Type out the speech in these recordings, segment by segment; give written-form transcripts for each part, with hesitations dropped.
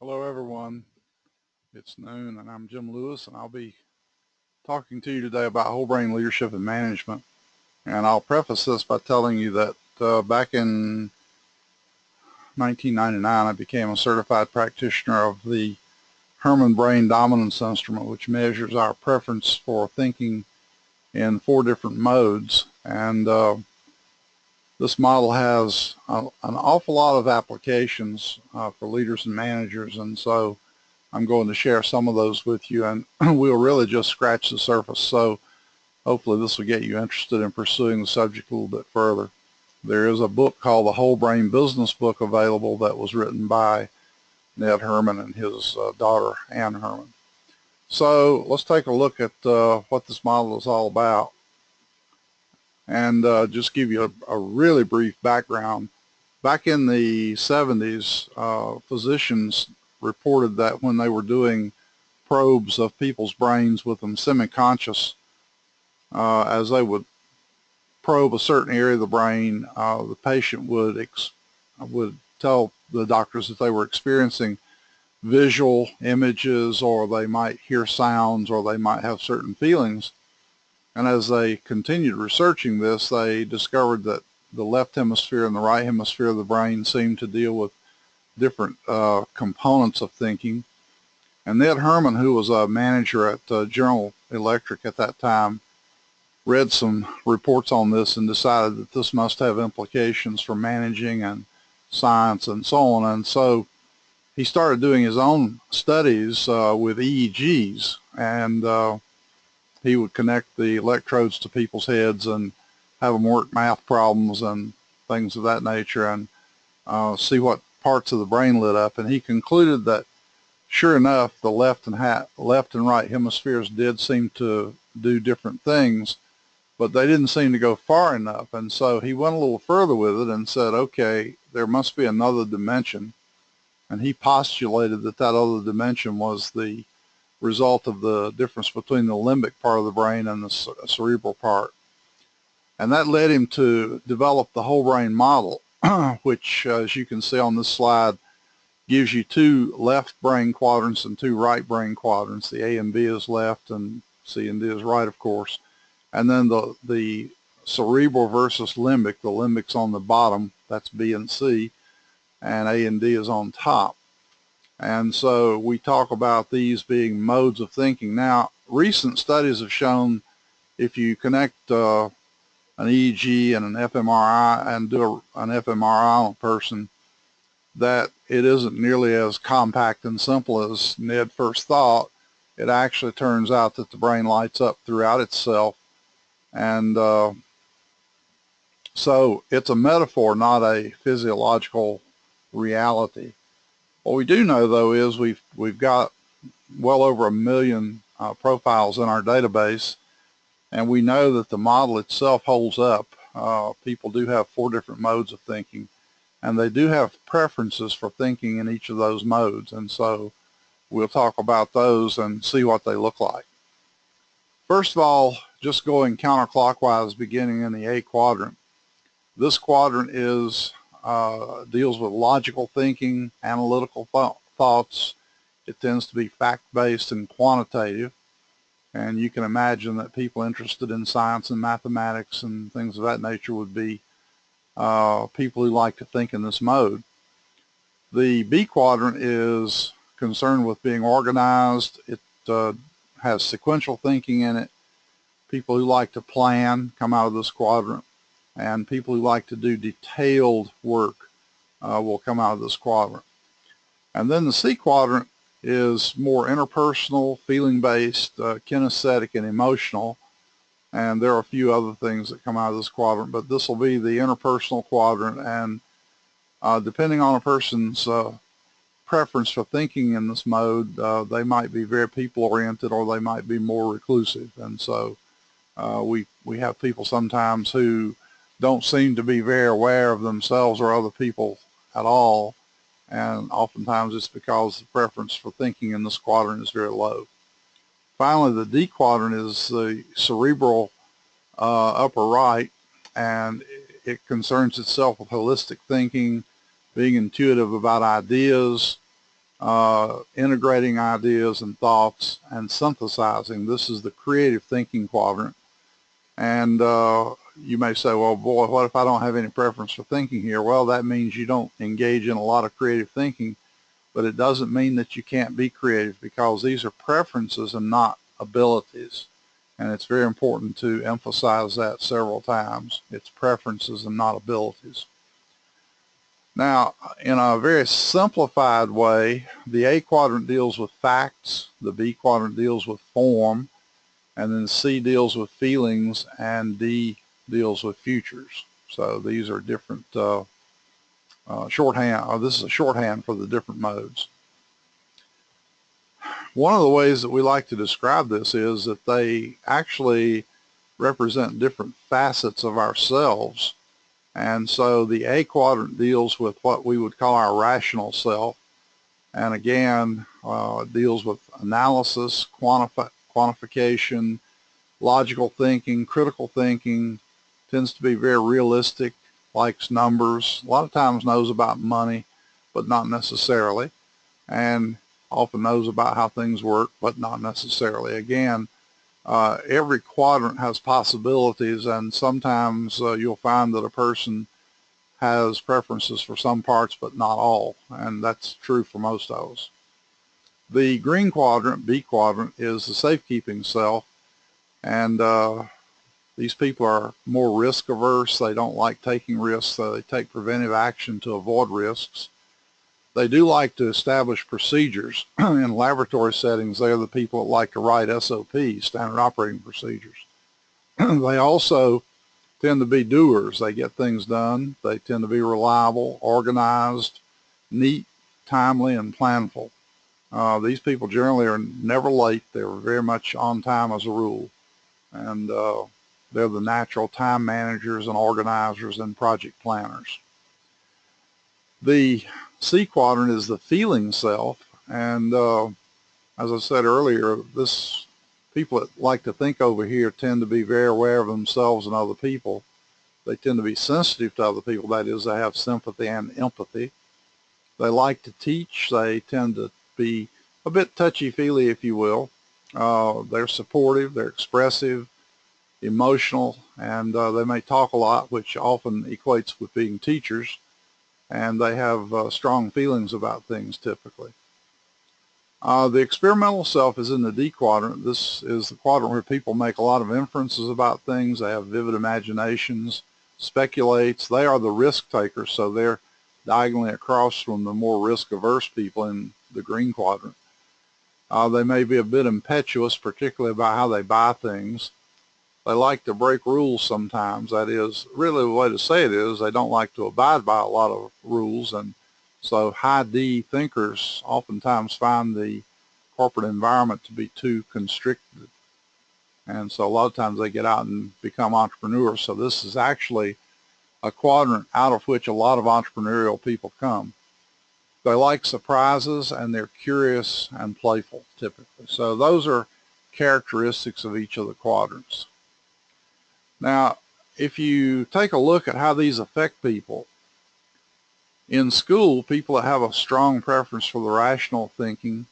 Hello everyone, it's noon and I'm Jim Lewis and I'll be talking to you today about whole brain leadership and management. And I'll preface this by telling you that back in 1999 I became a certified practitioner of the Herrmann brain dominance instrument, which measures our preference for thinking in 4 different modes. And this model has an awful lot of applications for leaders and managers, and so I'm going to share some of those with you, and we'll really just scratch the surface. So hopefully this will get you interested in pursuing the subject a little bit further. There is a book called The Whole Brain Business Book available that was written by Ned Herrmann and his daughter, Ann Herrmann. So let's take a look at what this model is all about, and just give you a really brief background. Back in the 70s, physicians reported that when they were doing probes of people's brains with them semi-conscious, as they would probe a certain area of the brain, the patient would tell the doctors that they were experiencing visual images, or they might hear sounds, or they might have certain feelings. And as they continued researching this, they discovered that the left hemisphere and the right hemisphere of the brain seemed to deal with different components of thinking. And Ned Herrmann, who was a manager at General Electric at that time, read some reports on this and decided that this must have implications for managing and science and so on. And so he started doing his own studies with EEGs, and he would connect the electrodes to people's heads and have them work math problems and things of that nature, and see what parts of the brain lit up. And he concluded that, sure enough, the left and right hemispheres did seem to do different things, but they didn't seem to go far enough. And so he went a little further with it and said, okay, there must be another dimension. And he postulated that that other dimension was the result of the difference between the limbic part of the brain and the cerebral part. And that led him to develop the whole brain model, which, as you can see on this slide, gives you 2 left brain quadrants and 2 right brain quadrants. The A and B is left and C and D is right, of course. And then the cerebral versus limbic, the limbic's on the bottom, that's B and C, and A and D is on top. And so we talk about these being modes of thinking. Now, recent studies have shown if you connect an EEG and an fMRI and do an fMRI on a person, that it isn't nearly as compact and simple as Ned first thought. It actually turns out that the brain lights up throughout itself, and so it's a metaphor, not a physiological reality. What we do know, though, is we've got well over 1 million profiles in our database, and we know that the model itself holds up. People do have 4 different modes of thinking, and they do have preferences for thinking in each of those modes, and so we'll talk about those and see what they look like. First of all, just going counterclockwise, beginning in the A quadrant. This quadrant deals with logical thinking, analytical thoughts. It tends to be fact-based and quantitative, and you can imagine that people interested in science and mathematics and things of that nature would be people who like to think in this mode. The B quadrant is concerned with being organized. It has sequential thinking in it. People who like to plan come out of this quadrant, and people who like to do detailed work will come out of this quadrant. And then the C quadrant is more interpersonal, feeling-based, kinesthetic, and emotional. And there are a few other things that come out of this quadrant, but this will be the interpersonal quadrant. And depending on a person's preference for thinking in this mode, they might be very people-oriented, or they might be more reclusive. And so we have people sometimes who don't seem to be very aware of themselves or other people at all, and oftentimes it's because the preference for thinking in this quadrant is very low. Finally, the D quadrant is the cerebral upper right, and it concerns itself with holistic thinking, being intuitive about ideas, integrating ideas and thoughts, and synthesizing. This is the creative thinking quadrant. And you may say, well, boy, what if I don't have any preference for thinking here? Well, that means you don't engage in a lot of creative thinking, but it doesn't mean that you can't be creative, because these are preferences and not abilities. And it's very important to emphasize that several times. It's preferences and not abilities. Now, in a very simplified way, the A quadrant deals with facts, the B quadrant deals with form, and then C deals with feelings, and D deals with futures. So these are different shorthand. This is a shorthand for the different modes. One of the ways that we like to describe this is that they actually represent different facets of ourselves. And so the A quadrant deals with what we would call our rational self. And again, deals with analysis, quantification, logical thinking, critical thinking, tends to be very realistic, likes numbers, a lot of times knows about money, but not necessarily, and often knows about how things work, but not necessarily. Again, every quadrant has possibilities, and sometimes you'll find that a person has preferences for some parts but not all, and that's true for most of us. The green quadrant, B quadrant, is the safekeeping self, and these people are more risk averse. They don't like taking risks, so they take preventive action to avoid risks. They do like to establish procedures. In laboratory settings, they're the people that like to write SOPs, standard operating procedures. They also tend to be doers. They get things done. They tend to be reliable, organized, neat, timely, and planful. These people generally are never late. They're very much on time as a rule. And they're the natural time managers and organizers and project planners. The C quadrant is the feeling self, and as I said earlier, people that like to think over here tend to be very aware of themselves and other people. They tend to be sensitive to other people. That is, they have sympathy and empathy. They like to teach. They tend to be a bit touchy-feely, if you will. They're supportive. They're expressive, emotional, and they may talk a lot, which often equates with being teachers. And they have strong feelings about things typically. The experimental self is in the D quadrant. This is the quadrant where people make a lot of inferences about things. They have vivid imaginations, speculates. They are the risk takers, so they're diagonally across from the more risk-averse people in the green quadrant. They may be a bit impetuous, particularly about how they buy things. They like to break rules sometimes. That is, really the way to say it is, they don't like to abide by a lot of rules, and so high D thinkers oftentimes find the corporate environment to be too constricted. And so a lot of times they get out and become entrepreneurs. So this is actually a quadrant out of which a lot of entrepreneurial people come. They like surprises, and they're curious and playful typically. So those are characteristics of each of the quadrants. Now, if you take a look at how these affect people, in school, people that have a strong preference for the rational thinking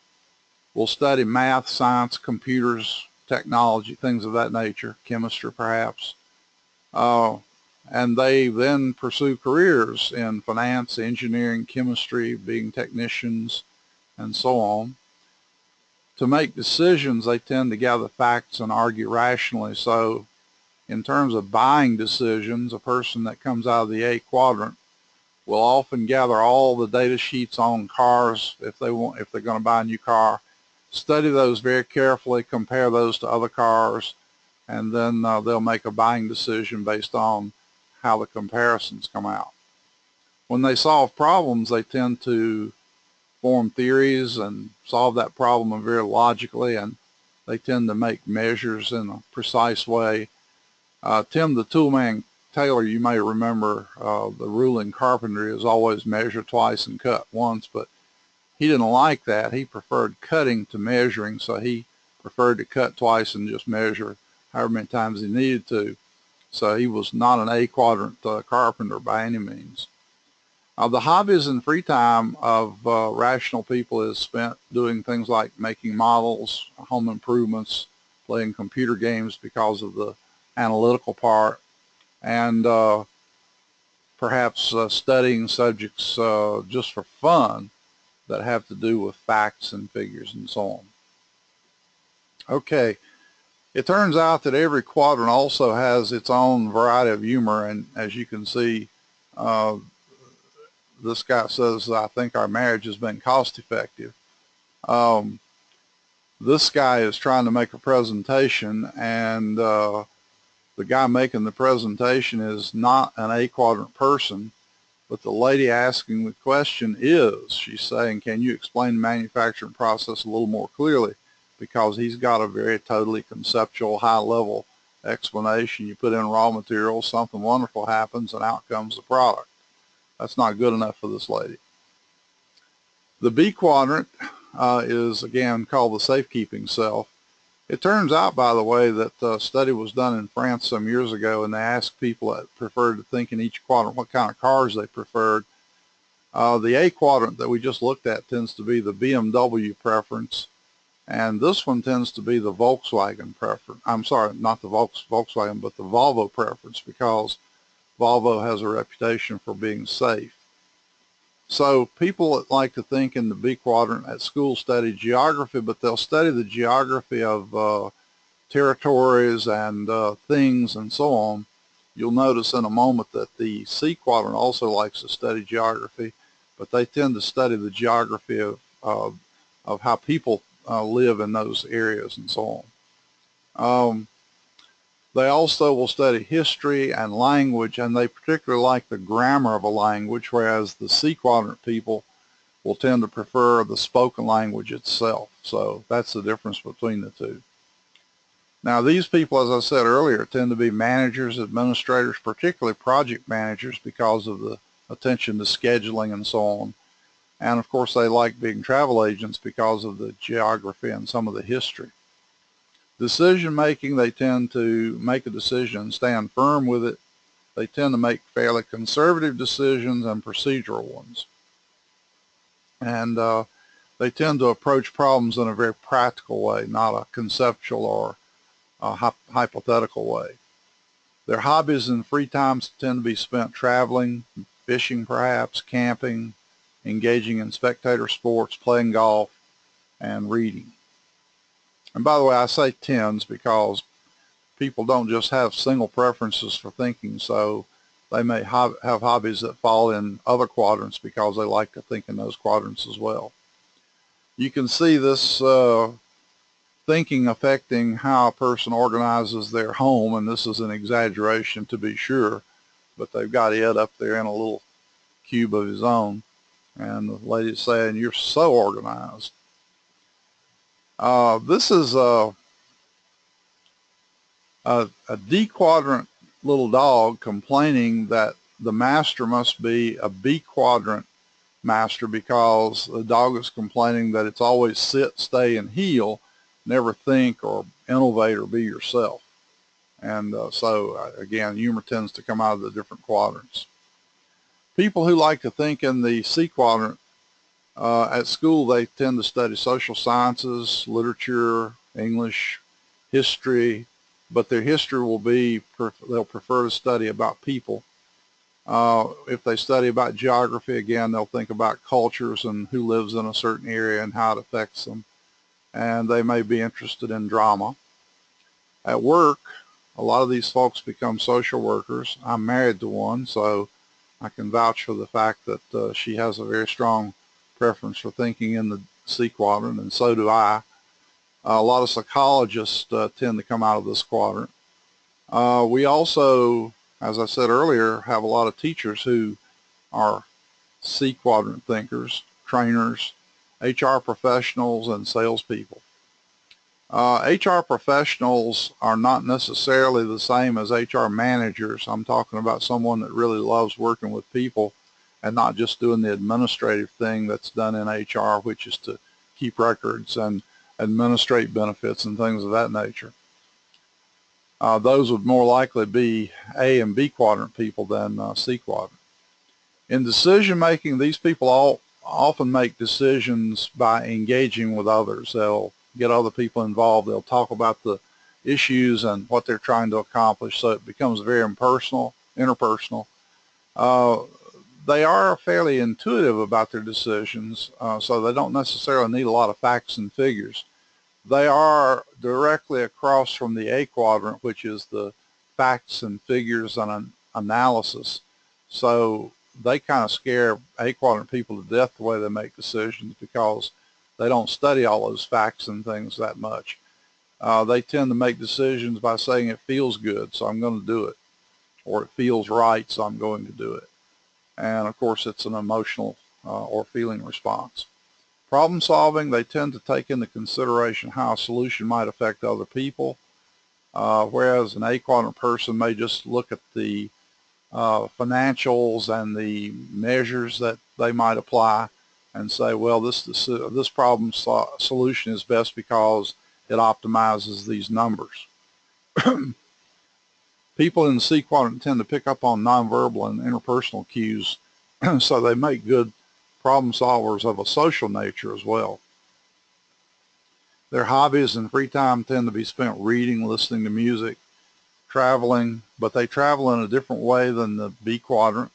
will study math, science, computers, technology, things of that nature, chemistry perhaps, and they then pursue careers in finance, engineering, chemistry, being technicians, and so on. To make decisions, they tend to gather facts and argue rationally. So in terms of buying decisions, a person that comes out of the A quadrant will often gather all the data sheets on cars if they're going to buy a new car, study those very carefully, compare those to other cars, and then they'll make a buying decision based on how the comparisons come out. When they solve problems, they tend to form theories and solve that problem very logically, and they tend to make measures in a precise way. Tim the Toolman Taylor, you may remember, the rule in carpentry is always measure twice and cut once, but he didn't like that. He preferred cutting to measuring, so he preferred to cut twice and just measure however many times he needed to. So he was not an A quadrant carpenter by any means. The hobbies and free time of rational people is spent doing things like making models, home improvements, playing computer games because of the analytical part, and perhaps studying subjects just for fun that have to do with facts and figures and so on. Okay, it turns out that every quadrant also has its own variety of humor, and as you can see, uh, this guy says, I think our marriage has been cost effective. Um, this guy is trying to make a presentation, and the guy making the presentation is not an A quadrant person, but the lady asking the question is. She's saying, can you explain the manufacturing process a little more clearly? Because he's got a very totally conceptual, high-level explanation. You put in raw materials, something wonderful happens, and out comes the product. That's not good enough for this lady. The B quadrant is, again, called the safekeeping self. It turns out, by the way, that a study was done in France some years ago, and they asked people that preferred to think in each quadrant what kind of cars they preferred. The A quadrant that we just looked at tends to be the BMW preference, and this one tends to be the Volkswagen preference. I'm sorry, not the Volkswagen, but the Volvo preference, because Volvo has a reputation for being safe. So people that like to think in the B quadrant at school study geography, but they'll study the geography of territories and things and so on. You'll notice in a moment that the C quadrant also likes to study geography, but they tend to study the geography of how people live in those areas and so on. They also will study history and language, and they particularly like the grammar of a language, whereas the C quadrant people will tend to prefer the spoken language itself. So that's the difference between the two. Now, these people, as I said earlier, tend to be managers, administrators, particularly project managers, because of the attention to scheduling and so on. And of course, they like being travel agents because of the geography and some of the history. Decision making, they tend to make a decision and stand firm with it. They tend to make fairly conservative decisions and procedural ones. And they tend to approach problems in a very practical way, not a conceptual or a hypothetical way. Their hobbies and free times tend to be spent traveling, fishing perhaps, camping, engaging in spectator sports, playing golf, and reading. And by the way, I say tends because people don't just have single preferences for thinking, so they may have hobbies that fall in other quadrants because they like to think in those quadrants as well. You can see this thinking affecting how a person organizes their home, and this is an exaggeration to be sure, but they've got Ed up there in a little cube of his own, and the lady's saying, you're so organized. This is a D quadrant little dog complaining that the master must be a B quadrant master because the dog is complaining that it's always sit, stay, and heel, never think or innovate or be yourself. And so again, humor tends to come out of the different quadrants. People who like to think in the C quadrant at school, they tend to study social sciences, literature, English, history, but their history will be, they'll prefer to study about people. If they study about geography, again, they'll think about cultures and who lives in a certain area and how it affects them. And they may be interested in drama. At work, a lot of these folks become social workers. I'm married to one, so I can vouch for the fact that she has a very strong preference for thinking in the C quadrant, and so do I. A lot of psychologists tend to come out of this quadrant. We also, as I said earlier, have a lot of teachers who are C quadrant thinkers, trainers, HR professionals, and salespeople. HR professionals are not necessarily the same as HR managers. I'm talking about someone that really loves working with people and not just doing the administrative thing that's done in HR, which is to keep records and administrate benefits and things of that nature. Those would more likely be A and B quadrant people than C quadrant. In decision making, these people often make decisions by engaging with others. They'll get other people involved. They'll talk about the issues and what they're trying to accomplish, so it becomes very impersonal, interpersonal. They are fairly intuitive about their decisions, so they don't necessarily need a lot of facts and figures. They are directly across from the A quadrant, which is the facts and figures and an analysis. So they kind of scare A quadrant people to death the way they make decisions, because they don't study all those facts and things that much. They tend to make decisions by saying it feels good, so I'm going to do it, or it feels right, so I'm going to do it. And of course, it's an emotional or feeling response. Problem solving, they tend to take into consideration how a solution might affect other people, whereas an A quadrant person may just look at the financials and the measures that they might apply and say, well, this problem solution is best because it optimizes these numbers. People in the C quadrant tend to pick up on nonverbal and interpersonal cues, so they make good problem solvers of a social nature as well. Their hobbies and free time tend to be spent reading, listening to music, traveling, but they travel in a different way than the B quadrant.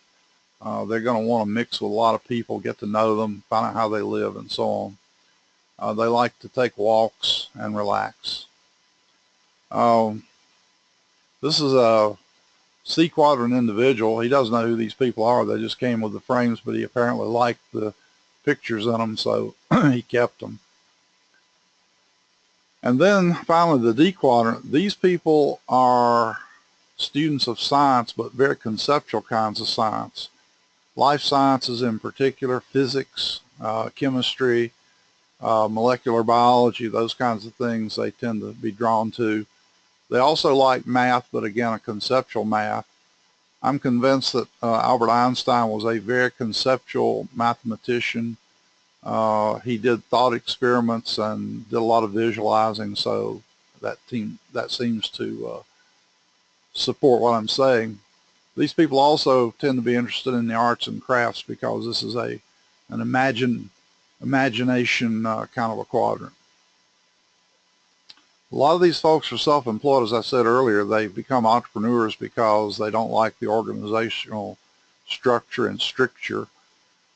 They're going to want to mix with a lot of people, get to know them, find out how they live, and so on. They like to take walks and relax. This is a C quadrant individual. He doesn't know who these people are. They just came with the frames, but he apparently liked the pictures in them, so he kept them. And then finally, the D quadrant. These people are students of science, but very conceptual kinds of science. Life sciences in particular, physics, chemistry, molecular biology, those kinds of things they tend to be drawn to. They also like math, but again, a conceptual math. I'm convinced that Albert Einstein was a very conceptual mathematician. He did thought experiments and did a lot of visualizing, so that seems to support what I'm saying. These people also tend to be interested in the arts and crafts, because this is an imagination kind of a quadrant. A lot of these folks are self-employed, as I said earlier. They become entrepreneurs because they don't like the organizational structure and stricture.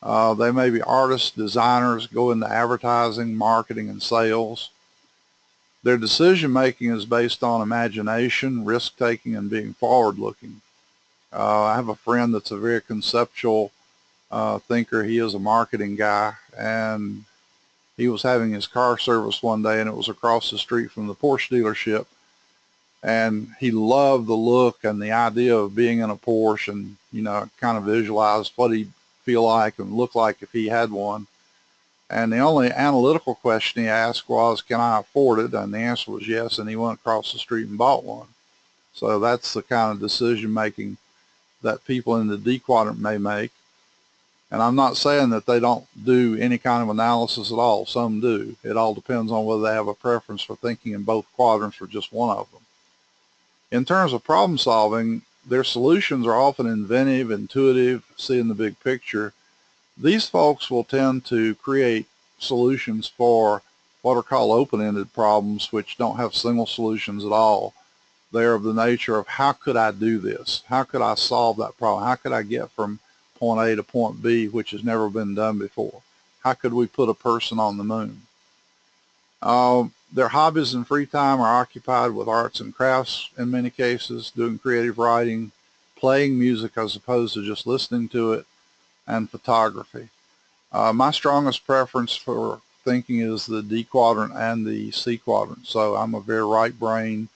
They may be artists, designers, go into advertising, marketing, and sales. Their decision-making is based on imagination, risk-taking, and being forward-looking. I have a friend that's a very conceptual thinker. He is a marketing guy, and he was having his car serviced one day, and it was across the street from the Porsche dealership. And he loved the look and the idea of being in a Porsche, and, you know, kind of visualized what he'd feel like and look like if he had one. And the only analytical question he asked was, can I afford it? And the answer was yes, and he went across the street and bought one. So that's the kind of decision making that people in the D quadrant may make. And I'm not saying that they don't do any kind of analysis at all. Some do. It all depends on whether they have a preference for thinking in both quadrants or just one of them. In terms of problem solving, their solutions are often inventive, intuitive, seeing the big picture. These folks will tend to create solutions for what are called open-ended problems, which don't have single solutions at all. They're of the nature of, how could I do this? How could I solve that problem? How could I get from point A to point B, which has never been done before? How could we put a person on the moon? Their hobbies and free time are occupied with arts and crafts in many cases, doing creative writing, playing music as opposed to just listening to it, and photography. My strongest preference for thinking is the D quadrant and the C quadrant. So I'm a very right brain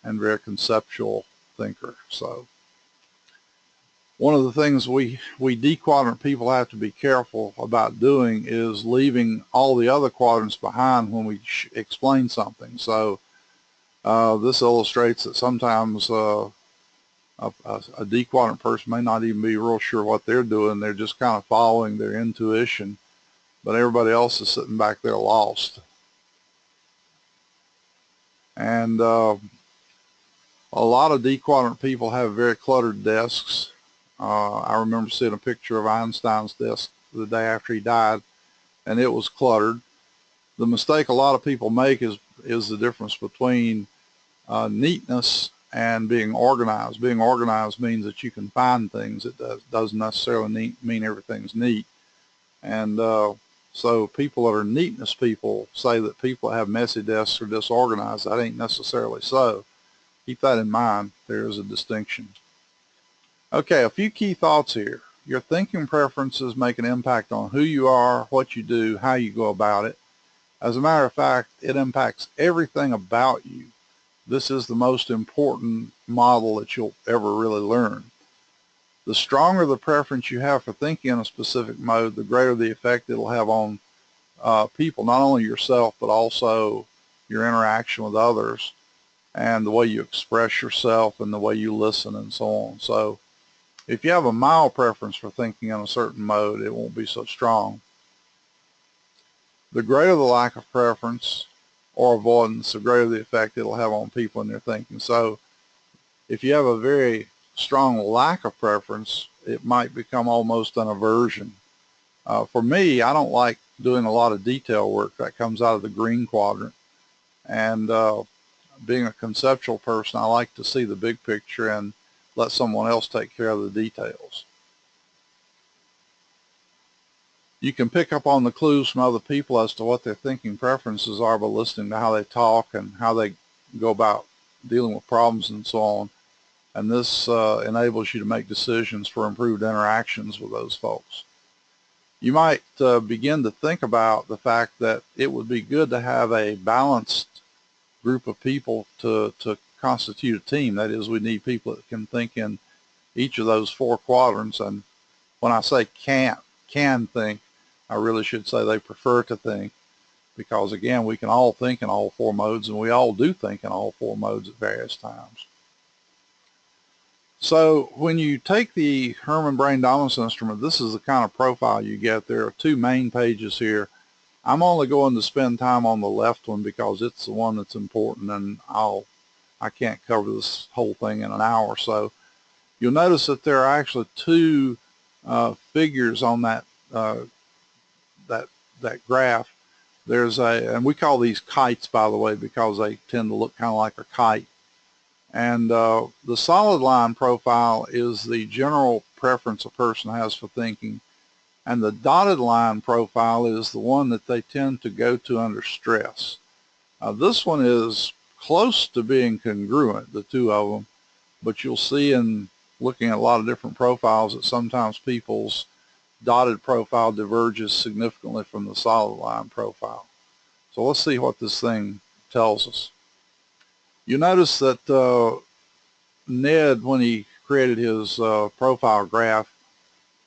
and very conceptual thinker. So one of the things we D quadrant people have to be careful about doing is leaving all the other quadrants behind when we explain something. So this illustrates that sometimes a D quadrant person may not even be real sure what they're doing. They're just kind of following their intuition, but everybody else is sitting back there lost. And a lot of D quadrant people have very cluttered desks. I remember seeing a picture of Einstein's desk the day after he died, and it was cluttered. The mistake a lot of people make is the difference between neatness and being organized. Being organized means that you can find things. It doesn't necessarily mean everything's neat. And so people that are neatness people say that people that have messy desks are disorganized. That ain't necessarily so. Keep that in mind. There is a distinction. Okay, a few key thoughts here. Your thinking preferences make an impact on who you are, what you do, how you go about it. As a matter of fact, it impacts everything about you. This is the most important model that you'll ever really learn. The stronger the preference you have for thinking in a specific mode, the greater the effect it'll have on people, not only yourself, but also your interaction with others and the way you express yourself and the way you listen and so on. So if you have a mild preference for thinking in a certain mode, it won't be so strong. The greater the lack of preference or avoidance, the greater the effect it'll have on people and their thinking. So if you have a very strong lack of preference, it might become almost an aversion. For me, I don't like doing a lot of detail work. That comes out of the green quadrant. And being a conceptual person, I like to see the big picture and let someone else take care of the details. You can pick up on the clues from other people as to what their thinking preferences are by listening to how they talk and how they go about dealing with problems and so on. And this enables you to make decisions for improved interactions with those folks. You might begin to think about the fact that it would be good to have a balanced group of people to constitute a team. That is, we need people that can think in each of those four quadrants. And when I say can think, I really should say they prefer to think, because again, we can all think in all four modes, and we all do think in all four modes at various times. So when you take the Herrmann Brain Dominance Instrument, this is the kind of profile you get. There are two main pages here. I'm only going to spend time on the left one because it's the one that's important, and I can't cover this whole thing in an hour. So you'll notice that there are actually two figures on that graph. There's and we call these kites, by the way, because they tend to look kind of like a kite. And the solid line profile is the general preference a person has for thinking. And the dotted line profile is the one that they tend to go to under stress. This one is close to being congruent, the two of them, but you'll see in looking at a lot of different profiles that sometimes people's dotted profile diverges significantly from the solid line profile. So let's see what this thing tells us. You notice that Ned, when he created his profile graph,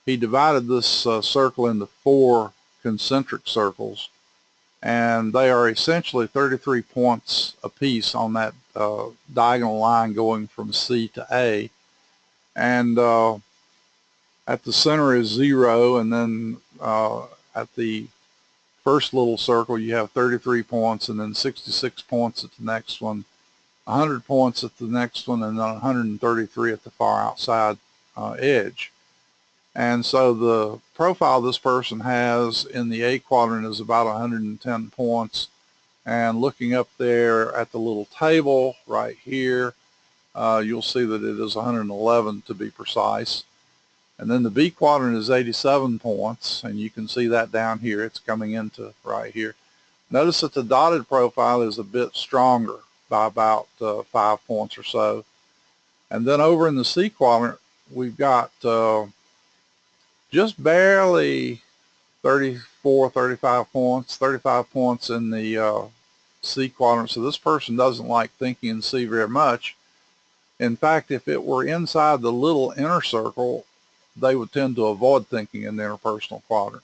he divided this circle into four concentric circles, and they are essentially 33 points apiece on that diagonal line going from C to A. And at the center is 0, and then at the first little circle you have 33 points, and then 66 points at the next one, 100 points at the next one, and then 133 at the far outside edge. And so the profile this person has in the A quadrant is about 110 points. And looking up there at the little table right here, you'll see that it is 111 to be precise. And then the B quadrant is 87 points, and you can see that down here. It's coming into right here. Notice that the dotted profile is a bit stronger by about 5 points or so. And then over in the C quadrant, we've got just barely 34, 35 points in the C quadrant. So this person doesn't like thinking in C very much. In fact, if it were inside the little inner circle, they would tend to avoid thinking in the interpersonal quadrant.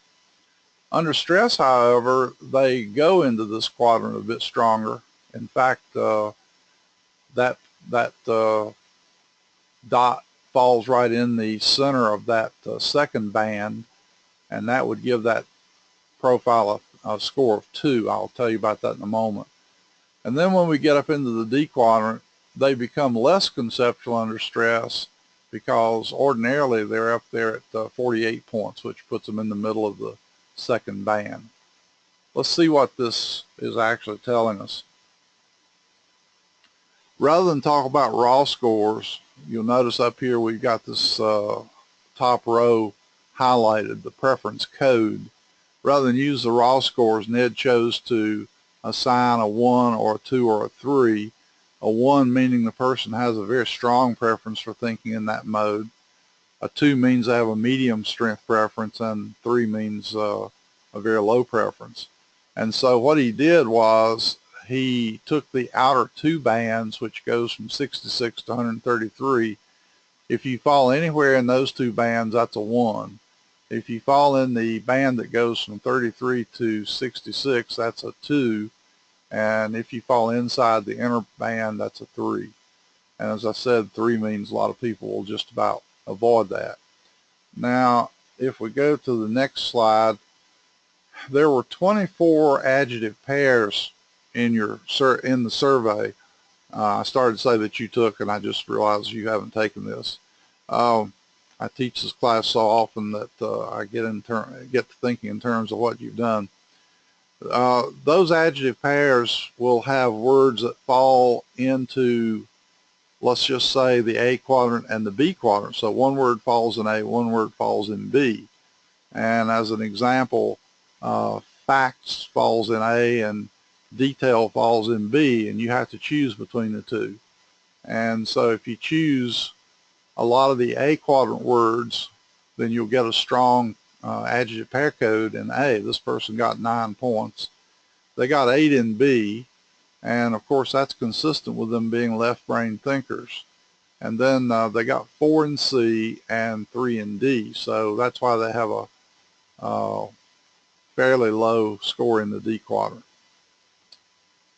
Under stress, however, they go into this quadrant a bit stronger. In fact, that dot falls right in the center of that second band, and that would give that profile a score of 2. I'll tell you about that in a moment. And then when we get up into the D quadrant, they become less conceptual under stress because ordinarily they're up there at 48 points, which puts them in the middle of the second band. Let's see what this is actually telling us. Rather than talk about raw scores, you'll notice up here we've got this top row highlighted, the preference code. Rather than use the raw scores, Ned chose to assign a 1 or a 2 or a 3. A 1 meaning the person has a very strong preference for thinking in that mode. A 2 means they have a medium strength preference, and 3 means a very low preference. And so what he did was he took the outer two bands, which goes from 66 to 133. If you fall anywhere in those two bands, that's a 1. If you fall in the band that goes from 33 to 66, that's a 2. And if you fall inside the inner band, that's a 3. And as I said, 3 means a lot of people will just about avoid that. Now, if we go to the next slide, there were 24 adjective pairs in the survey. I started to say that you took, and I just realized you haven't taken this. I teach this class so often that I get to thinking in terms of what you've done. Those adjective pairs will have words that fall into, let's just say, the A quadrant and the B quadrant. So one word falls in A, one word falls in B. And as an example, facts falls in A and detail falls in B, and you have to choose between the two. And so if you choose a lot of the A quadrant words, then you'll get a strong adjective pair code in A. This person got 9 points. They got 8 in B, and of course that's consistent with them being left brain thinkers. And then they got 4 in C and 3 in D, so that's why they have a fairly low score in the D quadrant.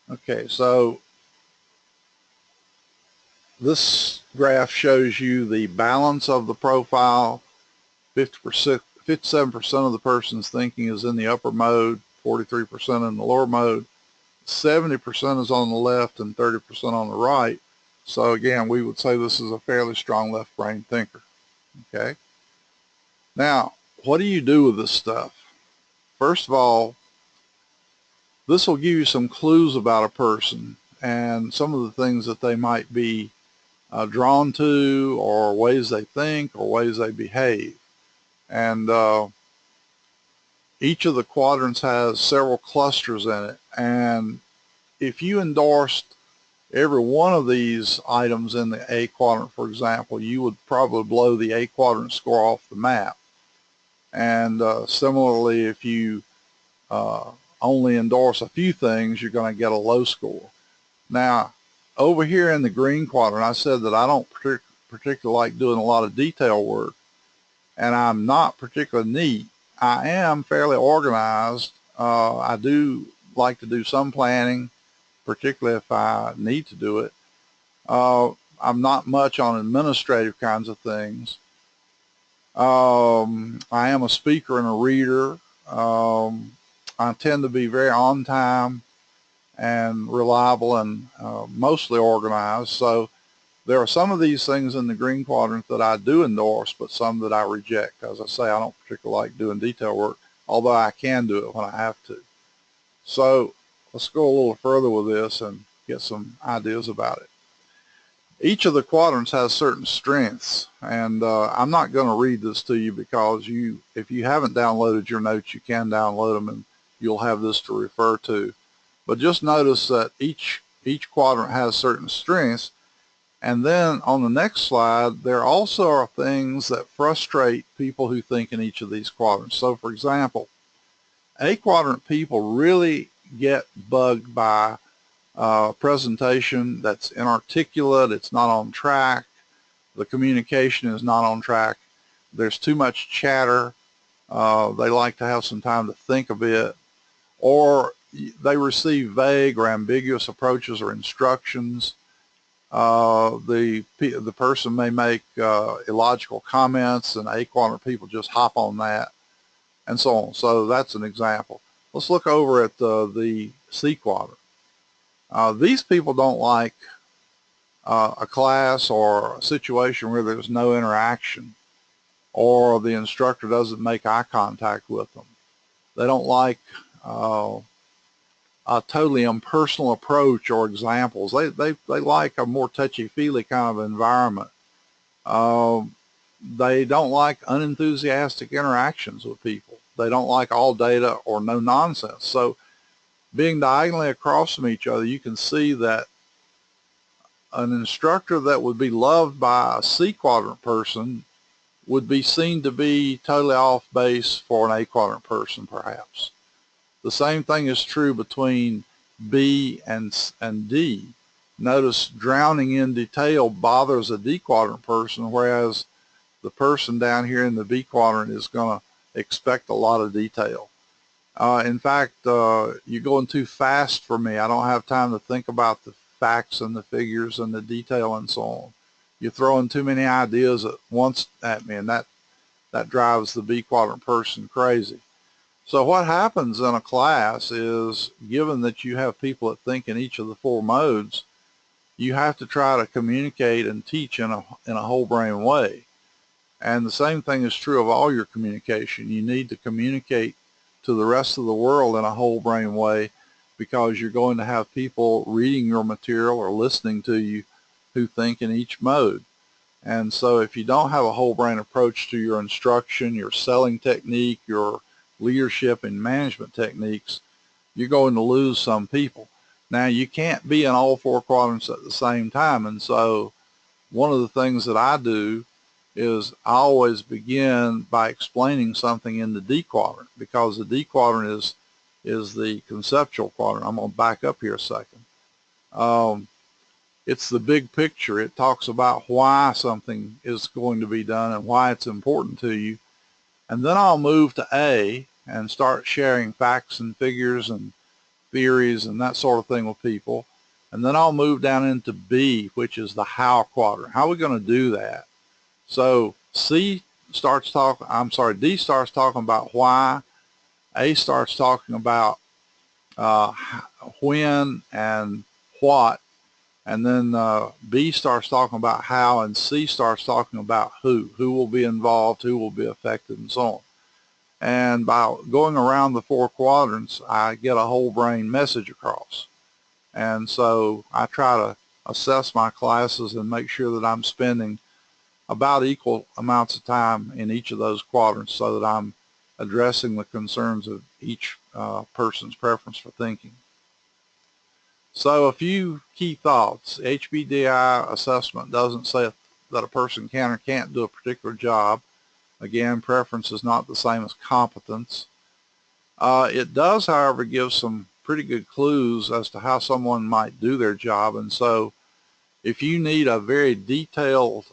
Okay, so this graph shows you the balance of the profile. 57% of the person's thinking is in the upper mode, 43% in the lower mode, 70% is on the left, and 30% on the right. So again, we would say this is a fairly strong left brain thinker. Okay. Now, what do you do with this stuff? First of all, this will give you some clues about a person and some of the things that they might be drawn to, or ways they think, or ways they behave. And each of the quadrants has several clusters in it. And if you endorsed every one of these items in the A quadrant, for example, you would probably blow the A quadrant score off the map. And similarly, if you only endorse a few things, you're going to get a low score. Now, over here in the green quadrant, I said that I don't particularly like doing a lot of detail work, and I'm not particularly neat. I am fairly organized. I do like to do some planning, particularly if I need to do it. I'm not much on administrative kinds of things. I am a speaker and a reader. I tend to be very on time and reliable and mostly organized. So there are some of these things in the green quadrant that I do endorse, but some that I reject. As I say, I don't particularly like doing detail work, although I can do it when I have to. So let's go a little further with this and get some ideas about it. Each of the quadrants has certain strengths, and I'm not going to read this to you because if you haven't downloaded your notes, you can download them and you'll have this to refer to. But just notice that each quadrant has certain strengths, and then on the next slide, there also are things that frustrate people who think in each of these quadrants. So for example, A quadrant people really get bugged by presentation that's inarticulate, it's not on track, the communication is not on track, there's too much chatter, they like to have some time to think a bit, or they receive vague or ambiguous approaches or instructions. The person may make illogical comments, and A quadrant people just hop on that, and so on. So that's an example. Let's look over at the C quadrant. These people don't like a class or a situation where there's no interaction, or the instructor doesn't make eye contact with them. They don't like a totally impersonal approach or examples. They like a more touchy-feely kind of environment. They don't like unenthusiastic interactions with people. They don't like all data or no nonsense. So being diagonally across from each other, you can see that an instructor that would be loved by a C quadrant person would be seen to be totally off base for an A quadrant person, perhaps. The same thing is true between B and D. Notice drowning in detail bothers a D quadrant person, whereas the person down here in the B quadrant is going to expect a lot of detail. In fact, you're going too fast for me. I don't have time to think about the facts and the figures and the detail and so on. You're throwing too many ideas at once at me, and that drives the B quadrant person crazy. So what happens in a class is, given that you have people that think in each of the four modes, you have to try to communicate and teach in a whole brain way. And the same thing is true of all your communication. You need to communicate to the rest of the world in a whole brain way, because you're going to have people reading your material or listening to you who think in each mode. And so if you don't have a whole brain approach to your instruction, your selling technique, your leadership and management techniques, you're going to lose some people. Now, you can't be in all four quadrants at the same time. And so one of the things that I do is I always begin by explaining something in the D quadrant, because the D quadrant is the conceptual quadrant. I'm going to back up here a second. It's the big picture. It talks about why something is going to be done and why it's important to you. And then I'll move to A and start sharing facts and figures and theories and that sort of thing with people. And then I'll move down into B, which is the how quadrant. How are we going to do that? So D starts talking about why. A starts talking about when and what. And then B starts talking about how, and C starts talking about who will be involved, who will be affected, and so on. And by going around the four quadrants, I get a whole brain message across. And so I try to assess my classes and make sure that I'm spending about equal amounts of time in each of those quadrants, so that I'm addressing the concerns of each person's preference for thinking. So a few key thoughts. HBDI assessment doesn't say that a person can or can't do a particular job. Again, preference is not the same as competence. It does, however, give some pretty good clues as to how someone might do their job. And so if you need a very detailed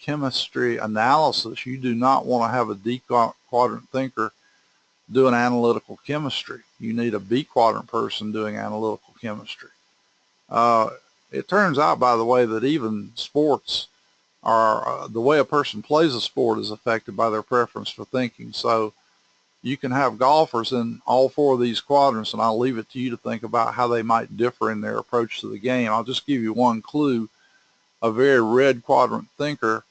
chemistry analysis, you do not want to have a D quadrant thinker doing analytical chemistry. You need a B quadrant person doing analytical chemistry. It turns out, by the way, that even sports are, the way a person plays a sport is affected by their preference for thinking. So you can have golfers in all four of these quadrants, and I'll leave it to you to think about how they might differ in their approach to the game. I'll just give you one clue. A very red quadrant thinker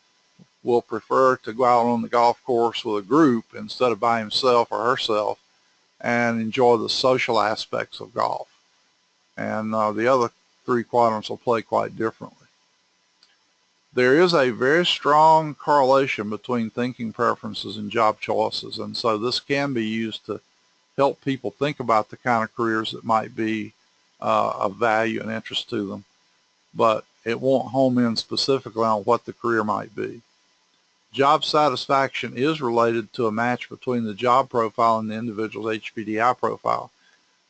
will prefer to go out on the golf course with a group instead of by himself or herself, and enjoy the social aspects of golf. And the other three quadrants will play quite differently. There is a very strong correlation between thinking preferences and job choices, and so this can be used to help people think about the kind of careers that might be of value and interest to them, but it won't home in specifically on what the career might be. Job satisfaction is related to a match between the job profile and the individual's HBDI profile.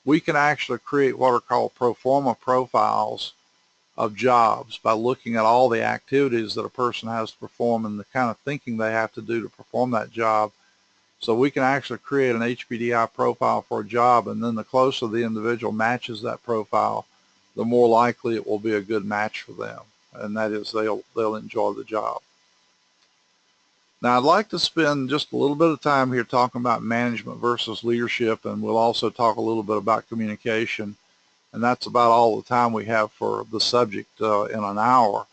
We can actually create what are called pro forma profiles of jobs by looking at all the activities that a person has to perform and the kind of thinking they have to do to perform that job. So we can actually create an HBDI profile for a job, and then the closer the individual matches that profile, the more likely it will be a good match for them, and that is they'll enjoy the job. Now, I'd like to spend just a little bit of time here talking about management versus leadership, and we'll also talk a little bit about communication and that's about all the time we have for the subject in an hour.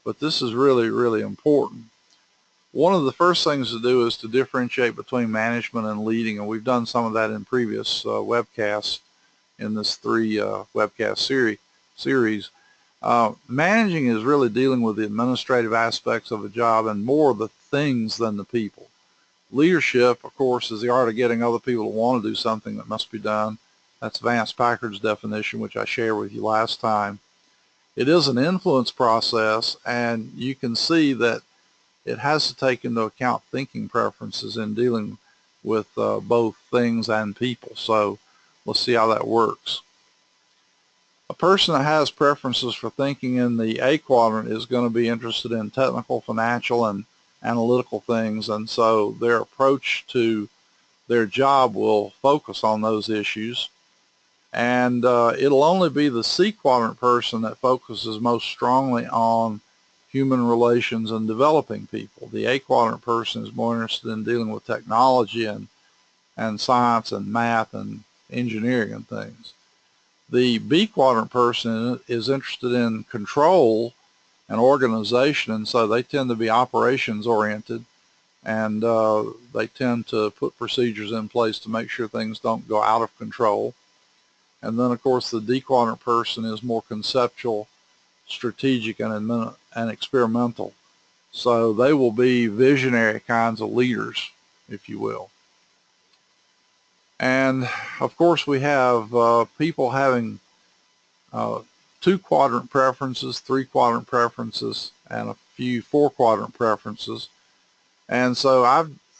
But this is really, really important. One of the first things to do is to differentiate between management and leading, and we've done some of that in previous webcasts in this 3 webcast series. Managing is really dealing with the administrative aspects of a job and more the things than the people. Leadership, of course, is the art of getting other people to want to do something that must be done. That's Vance Packard's definition, which I shared with you last time. It is an influence process, and you can see that it has to take into account thinking preferences in dealing with both things and people. So let's see how that works. A person that has preferences for thinking in the A quadrant is going to be interested in technical, financial, and analytical things, and so their approach to their job will focus on those issues. And it'll only be the C quadrant person that focuses most strongly on human relations and developing people. The A quadrant person is more interested in dealing with technology and science and math and engineering and things. The B quadrant person is interested in control and organization, and so they tend to be operations oriented, and they tend to put procedures in place to make sure things don't go out of control. And then, of course, the D quadrant person is more conceptual, strategic, and experimental. So they will be visionary kinds of leaders, if you will. And, of course, we have people having 2 quadrant preferences, 3 quadrant preferences, and a few 4 quadrant preferences. And so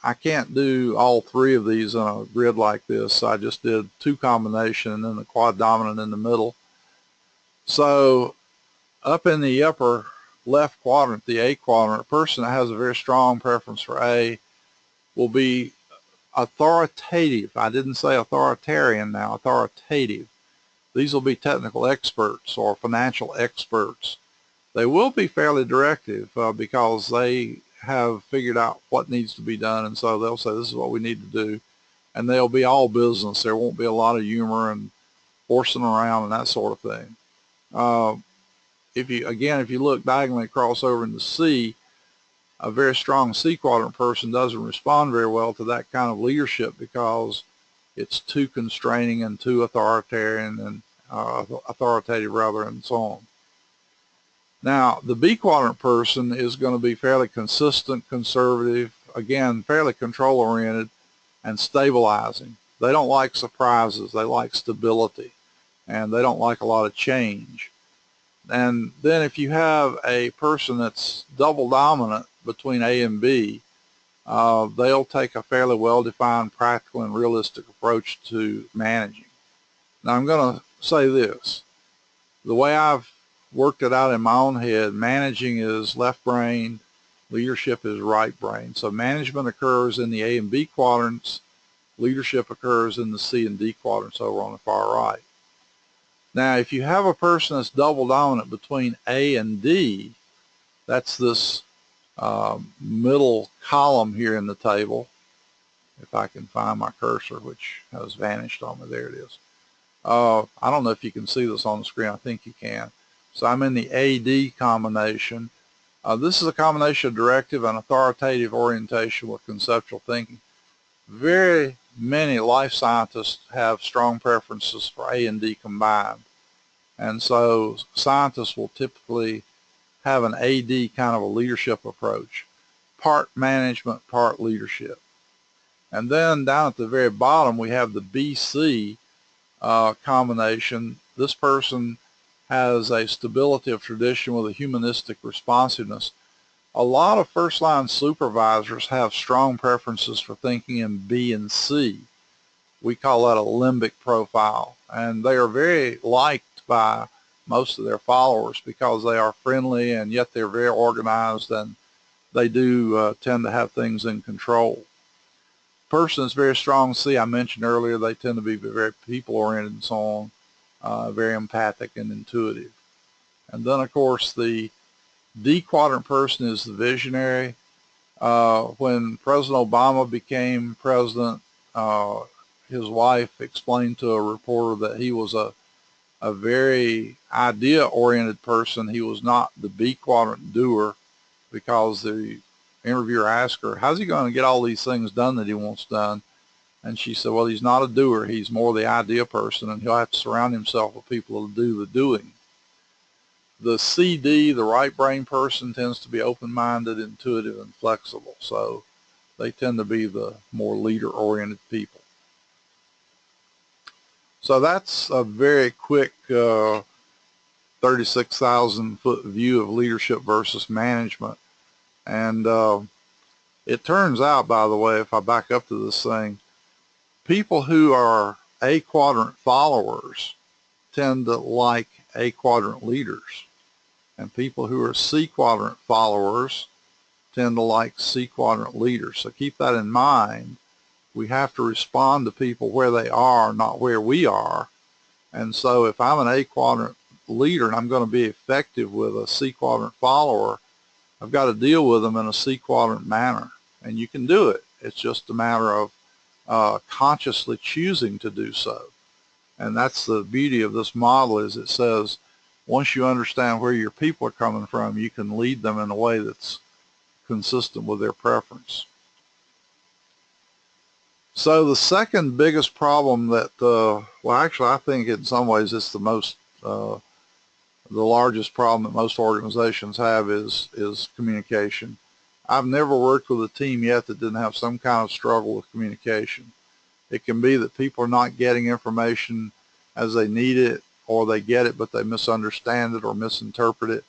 I can't do all 3 of these on a grid like this. So I just did 2 combination and then the quad dominant in the middle. So up in the upper left quadrant, the A quadrant, a person that has a very strong preference for A will be authoritative. I didn't say authoritarian now, authoritative. These will be technical experts or financial experts. They will be fairly directive because they have figured out what needs to be done, and so they'll say this is what we need to do, and they'll be all business. There won't be a lot of humor and horsing around and that sort of thing. If you look diagonally across over into C, a very strong C quadrant person doesn't respond very well to that kind of leadership because it's too constraining and too authoritarian and authoritative rather, and so on. Now, the B quadrant person is going to be fairly consistent, conservative, again, fairly control-oriented and stabilizing. They don't like surprises. They like stability, and they don't like a lot of change. And then if you have a person that's double dominant between A and B, they'll take a fairly well-defined, practical, and realistic approach to managing. Now, I'm going to say this. The way I've worked it out in my own head, managing is left brain, leadership is right brain. So management occurs in the A and B quadrants, leadership occurs in the C and D quadrants over on the far right. Now, if you have a person that's double dominant between A and D, that's this middle column here in the table. If I can find my cursor, which has vanished on me, there it is. I don't know if you can see this on the screen. I think you can. So I'm in the AD combination. This is a combination of directive and authoritative orientation with conceptual thinking. Very many life scientists have strong preferences for A and D combined. And so scientists will typically have an AD kind of a leadership approach. Part management, part leadership. And then down at the very bottom, we have the BC combination. This person has a stability of tradition with a humanistic responsiveness. A lot of first-line supervisors have strong preferences for thinking in B and C. We call that a limbic profile, and they are very liked by most of their followers because they are friendly and yet they're very organized, and they do tend to have things in control. Person is very strong C, I mentioned earlier, they tend to be very people-oriented and so on, very empathic and intuitive. And then, of course, the D quadrant person is the visionary. When President Obama became president, his wife explained to a reporter that he was a a very idea-oriented person. He was not the B quadrant doer, because the interviewer asked her, how's he going to get all these things done that he wants done? And she said, well, he's not a doer. He's more the idea person, and he'll have to surround himself with people who do the doing. The CD, the right brain person, tends to be open-minded, intuitive, and flexible. So they tend to be the more leader-oriented people. So that's a very quick 36,000-foot view of leadership versus management. And it turns out, by the way, if I back up to this thing, people who are A quadrant followers tend to like A quadrant leaders. And people who are C quadrant followers tend to like C quadrant leaders. So keep that in mind. We have to respond to people where they are, not where we are. And so if I'm an A quadrant leader and I'm going to be effective with a C quadrant follower, I've got to deal with them in a C quadrant manner. And you can do it. It's just a matter of consciously choosing to do so. And that's the beauty of this model, is it says once you understand where your people are coming from, you can lead them in a way that's consistent with their preference. So the second biggest problem that, well, actually, I think in some ways it's the largest problem that most organizations have is communication. I've never worked with a team yet that didn't have some kind of struggle with communication. It can be that people are not getting information as they need it, or they get it but they misunderstand it or misinterpret it.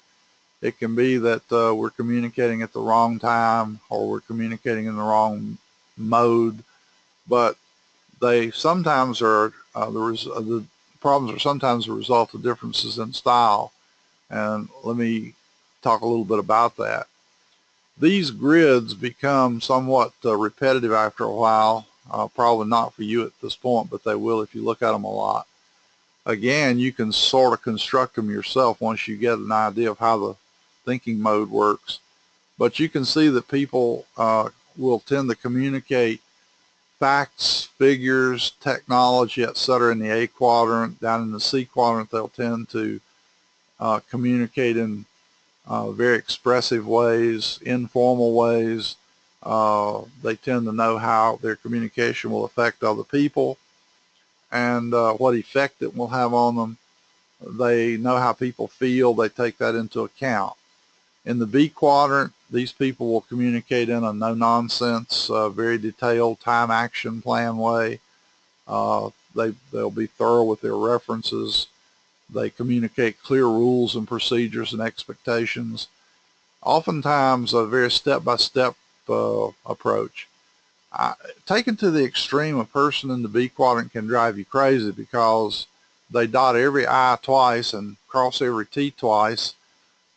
It can be that we're communicating at the wrong time, or we're communicating in the wrong mode. But they sometimes are the problems are sometimes a result of differences in style. And let me talk a little bit about that. These grids become somewhat repetitive after a while. Probably not for you at this point, but they will if you look at them a lot. Again, you can sort of construct them yourself once you get an idea of how the thinking mode works. But you can see that people will tend to communicate facts, figures, technology, etc. in the A quadrant. Down in the C quadrant, they'll tend to communicate in very expressive ways, informal ways. They tend to know how their communication will affect other people and what effect it will have on them. They know how people feel. They take that into account. In the B quadrant, these people will communicate in a no-nonsense, very detailed time action plan way. They'll be thorough with their references. They communicate clear rules and procedures and expectations. Oftentimes a very step-by-step approach. Taken to the extreme, a person in the B quadrant can drive you crazy because they dot every I twice and cross every T twice,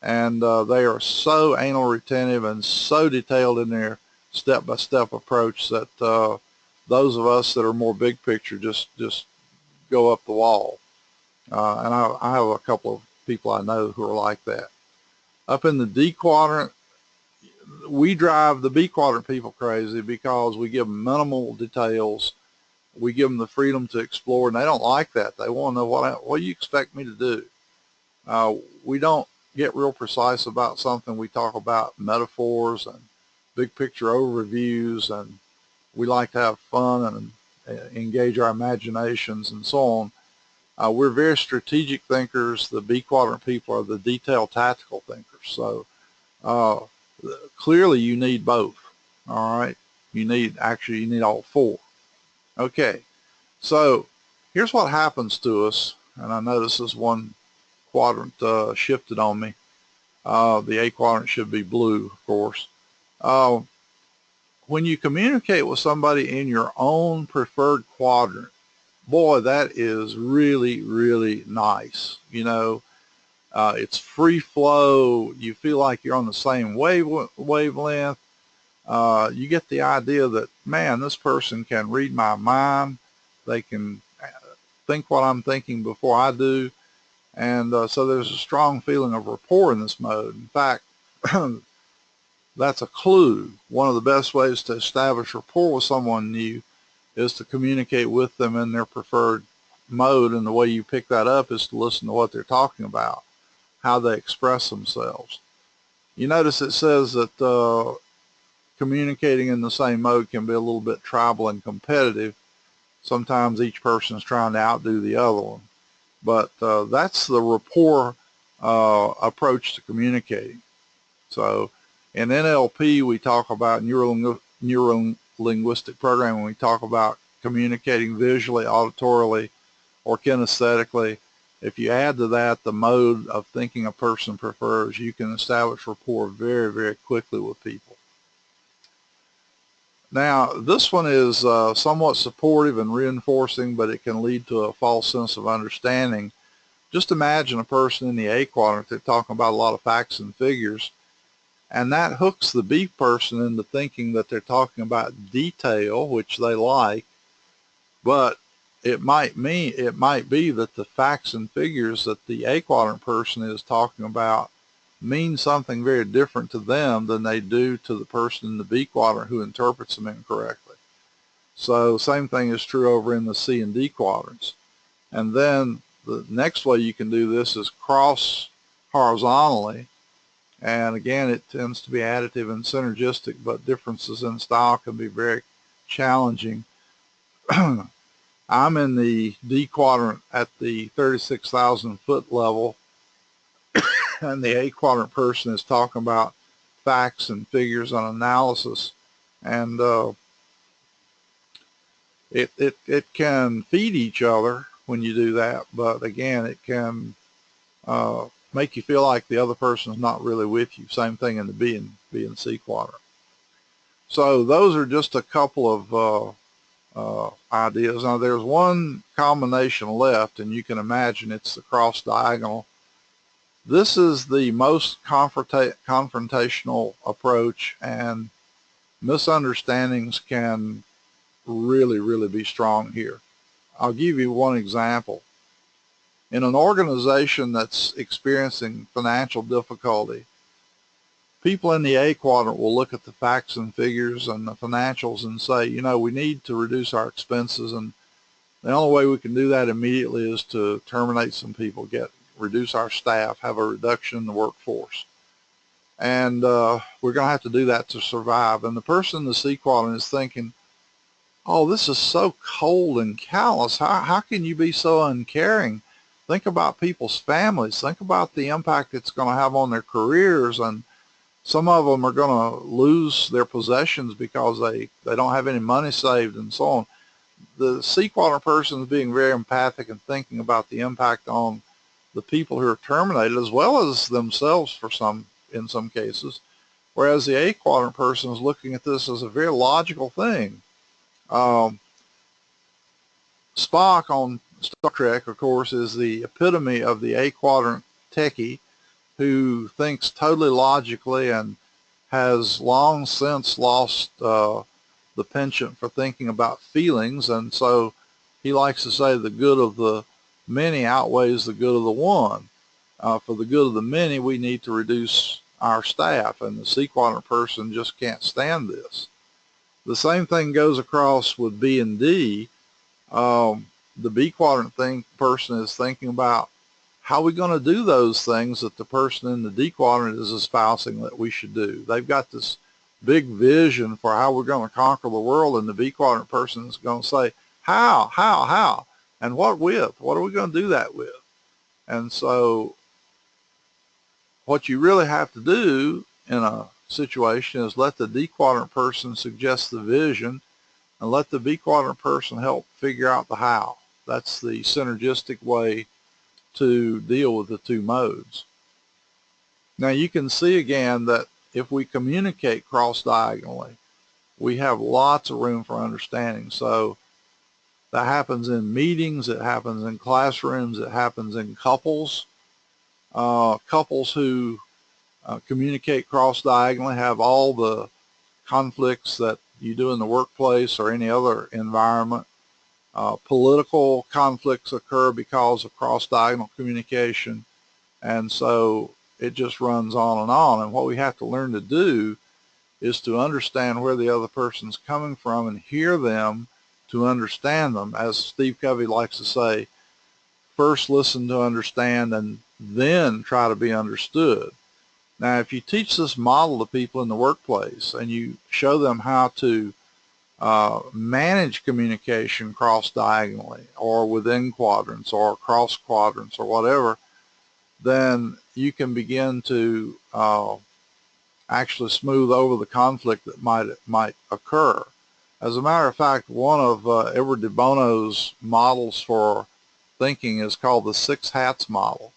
and they are so anal retentive and so detailed in their step-by-step approach that those of us that are more big picture just go up the wall. And I have a couple of people I know who are like that. Up in the D quadrant, we drive the B quadrant people crazy because we give them minimal details. We give them the freedom to explore, and they don't like that. They want to know, what do you expect me to do? We don't get real precise about something. We talk about metaphors and big picture overviews, and we like to have fun and engage our imaginations and so on. We're very strategic thinkers. The B quadrant people are the detailed tactical thinkers. So clearly you need both. All right. You need all four. Okay. So here's what happens to us. And I notice this one quadrant shifted on me. The A quadrant should be blue, of course. When you communicate with somebody in your own preferred quadrant, boy, that is really, really nice. You know, it's free flow. You feel like you're on the same wavelength. You get the idea that, man, this person can read my mind. They can think what I'm thinking before I do. And so there's a strong feeling of rapport in this mode. In fact, that's a clue. One of the best ways to establish rapport with someone new is to communicate with them in their preferred mode, and the way you pick that up is to listen to what they're talking about, how they express themselves. You notice it says that communicating in the same mode can be a little bit tribal and competitive. Sometimes each person is trying to outdo the other one. But that's the rapport approach to communicating. So in NLP, we talk about neuro-linguistic programming. We talk about communicating visually, auditorily, or kinesthetically. If you add to that the mode of thinking a person prefers, you can establish rapport very, very quickly with people. Now, this one is somewhat supportive and reinforcing, but it can lead to a false sense of understanding. Just imagine a person in the A quadrant, they're talking about a lot of facts and figures, and that hooks the B person into thinking that they're talking about detail, which they like, but it might be that the facts and figures that the A quadrant person is talking about mean something very different to them than they do to the person in the B quadrant who interprets them incorrectly. So same thing is true over in the C and D quadrants. And then the next way you can do this is cross horizontally. And again, it tends to be additive and synergistic, but differences in style can be very challenging. I'm in the D quadrant at the 36,000 foot level, and the A quadrant person is talking about facts and figures and analysis. And it can feed each other when you do that, but again, it can make you feel like the other person is not really with you. Same thing in the B and C quadrant. So those are just a couple of ideas. Now there's one combination left, and you can imagine it's the cross diagonal. This is the most confrontational approach, and misunderstandings can really, really be strong here. I'll give you one example. In an organization that's experiencing financial difficulty, people in the A quadrant will look at the facts and figures and the financials and say, you know, we need to reduce our expenses, and the only way we can do that immediately is to terminate some people, reduce our staff, have a reduction in the workforce. And we're going to have to do that to survive. And the person in the C quadrant is thinking, oh, this is so cold and callous. How can you be so uncaring? Think about people's families. Think about the impact it's going to have on their careers. And some of them are going to lose their possessions because they don't have any money saved and so on. The C quadrant person is being very empathic and thinking about the impact on the people who are terminated, as well as themselves in some cases, whereas the A quadrant person is looking at this as a very logical thing. Spock on Star Trek, of course, is the epitome of the A quadrant techie who thinks totally logically and has long since lost the penchant for thinking about feelings, and so he likes to say the good of the many outweighs the good of the one. For the good of the many, we need to reduce our staff, and the C quadrant person just can't stand this. The same thing goes across with B and D. The B quadrant person is thinking about how are we going to do those things that the person in the D quadrant is espousing that we should do. They've got this big vision for how we're going to conquer the world, and the B quadrant person is going to say, how, and what with? What are we going to do that with? And so what you really have to do in a situation is let the D quadrant person suggest the vision and let the B quadrant person help figure out the how. That's the synergistic way to deal with the two modes. Now you can see again that if we communicate cross-diagonally, we have lots of room for understanding. So that happens in meetings, it happens in classrooms, it happens in couples. Couples who communicate cross-diagonally have all the conflicts that you do in the workplace or any other environment. Political conflicts occur because of cross-diagonal communication, and so it just runs on and on. And what we have to learn to do is to understand where the other person's coming from and hear them to understand them. As Steve Covey likes to say, first listen to understand and then try to be understood. Now, if you teach this model to people in the workplace and you show them how to manage communication cross-diagonally or within quadrants or across quadrants or whatever, then you can begin to actually smooth over the conflict that might occur. As a matter of fact, one of Edward de Bono's models for thinking is called the 6 hats model.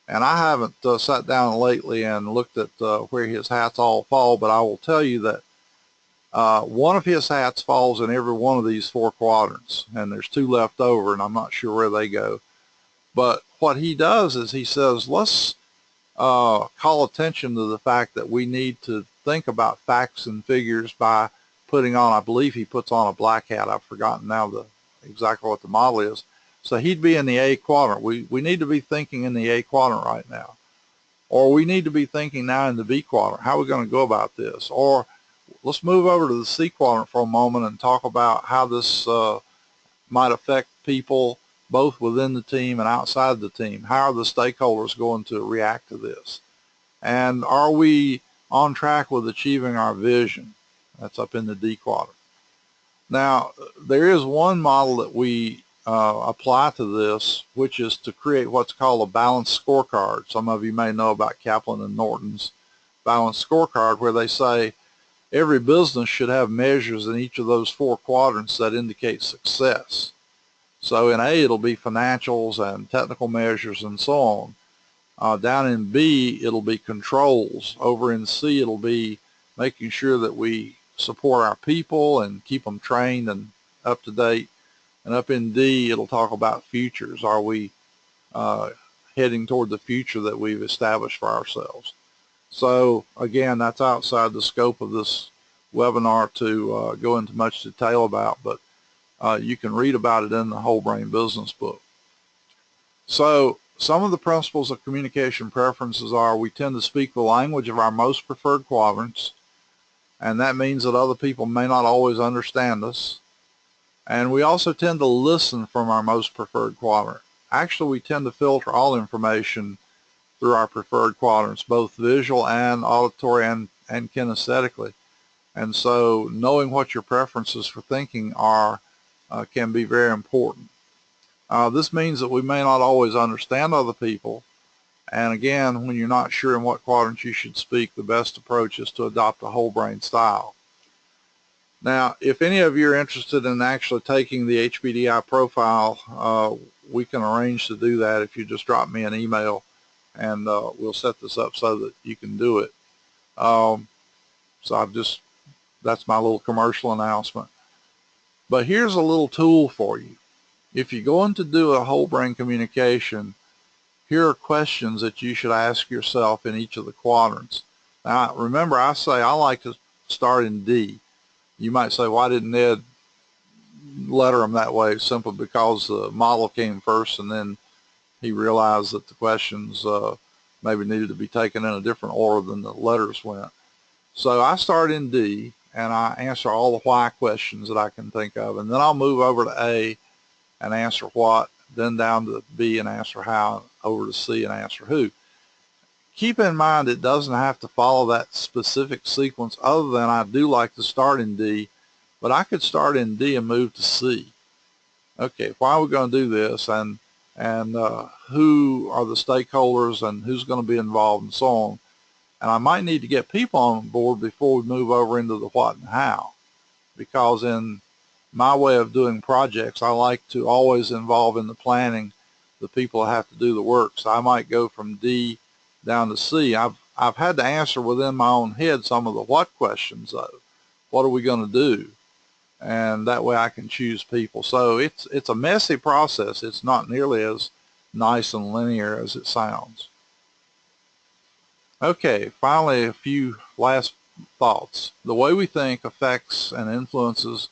And I haven't sat down lately and looked at where his hats all fall, but I will tell you that one of his hats falls in every one of these 4 quadrants, and there's 2 left over, and I'm not sure where they go. But what he does is he says, let's call attention to the fact that we need to think about facts and figures by putting on, I believe he puts on a black hat. I've forgotten now exactly what the model is. So he'd be in the A quadrant. We need to be thinking in the A quadrant right now. Or we need to be thinking now in the B quadrant. How are we going to go about this? Or let's move over to the C quadrant for a moment and talk about how this might affect people both within the team and outside the team. How are the stakeholders going to react to this? And are we on track with achieving our vision? That's up in the D quadrant. Now, there is one model that we apply to this, which is to create what's called a balanced scorecard. Some of you may know about Kaplan and Norton's balanced scorecard, where they say every business should have measures in each of those 4 quadrants that indicate success. So in A, it'll be financials and technical measures and so on. Down in B, it'll be controls. Over in C, it'll be making sure that we support our people and keep them trained and up to date. And up in D, it'll talk about futures. Are we heading toward the future that we've established for ourselves? So again, that's outside the scope of this webinar to go into much detail about, but you can read about it in the Whole-Brain Business book. So some of the principles of communication preferences are we tend to speak the language of our most preferred quadrants, and that means that other people may not always understand us. And we also tend to listen from our most preferred quadrant. Actually, we tend to filter all information through our preferred quadrants, both visual and auditory and kinesthetically. And so knowing what your preferences for thinking are can be very important. This means that we may not always understand other people. And again, when you're not sure in what quadrant you should speak, the best approach is to adopt a whole brain style. Now, if any of you are interested in actually taking the HBDI profile, we can arrange to do that if you just drop me an email, and we'll set this up so that you can do it. So that's my little commercial announcement. But here's a little tool for you. If you're going to do a whole brain communication, here are questions that you should ask yourself in each of the quadrants. Now, remember, I say I like to start in D. You might say, why didn't Ed letter them that way? Simply because the model came first, and then he realized that the questions maybe needed to be taken in a different order than the letters went. So I start in D, and I answer all the why questions that I can think of, and then I'll move over to A and answer what, then down to B and answer how, over to C and answer who. Keep in mind it doesn't have to follow that specific sequence, other than I do like to start in D, but I could start in D and move to C. Okay, why are we going to do this, and who are the stakeholders and who's going to be involved and so on. And I might need to get people on board before we move over into the what and how, because in my way of doing projects, I like to always involve in the planning the people that have to do the work. So I might go from D down to C. I've had to answer within my own head some of the what questions though. What are we going to do? And that way I can choose people. So it's a messy process. It's not nearly as nice and linear as it sounds. Okay, finally a few last thoughts. The way we think affects and influences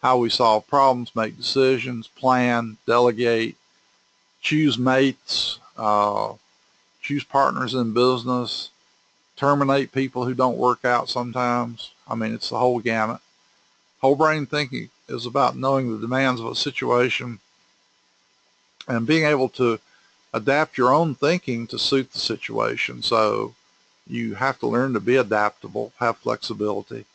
how we solve problems, make decisions, plan, delegate, choose mates, choose partners in business, terminate people who don't work out sometimes. I mean, it's the whole gamut. Whole brain thinking is about knowing the demands of a situation and being able to adapt your own thinking to suit the situation. So you have to learn to be adaptable, have flexibility.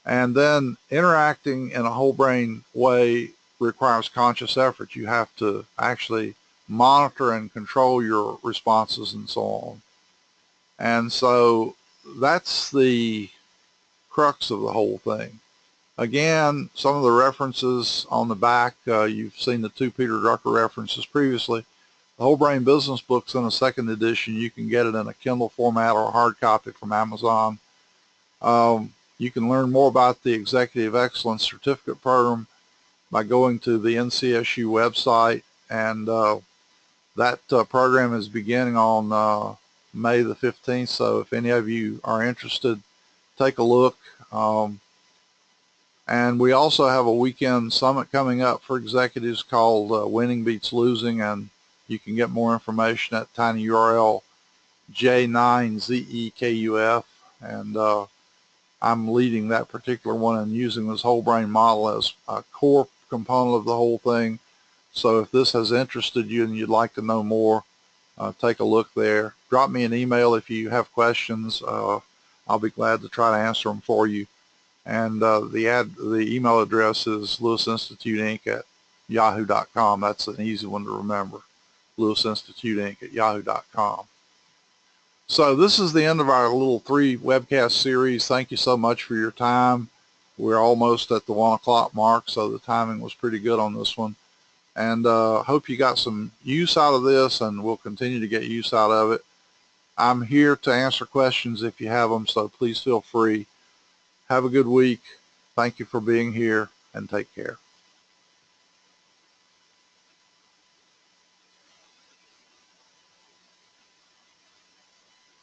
And then interacting in a whole brain way requires conscious effort. You have to actually monitor and control your responses and so on. And so that's the crux of the whole thing. Again, some of the references on the back, you've seen the two Peter Drucker references previously. The Whole Brain Business Book's in a second edition. You can get it in a Kindle format or a hard copy from Amazon. You can learn more about the Executive Excellence Certificate Program by going to the NCSU website, and that program is beginning on May the 15th, so if any of you are interested, take a look. And we also have a weekend summit coming up for executives called Winning Beats Losing, and you can get more information at tinyurl J9ZEKUF, and I'm leading that particular one and using this whole brain model as a core component of the whole thing. So if this has interested you and you'd like to know more, take a look there. Drop me an email if you have questions. I'll be glad to try to answer them for you. And the email address is lewisinstituteinc@yahoo.com. That's an easy one to remember, lewisinstituteinc@yahoo.com. So this is the end of our little 3 webcast series. Thank you so much for your time. We're almost at the 1 o'clock mark, so the timing was pretty good on this one. And hope you got some use out of this, and we'll continue to get use out of it. I'm here to answer questions if you have them, so please feel free. Have a good week. Thank you for being here, and take care.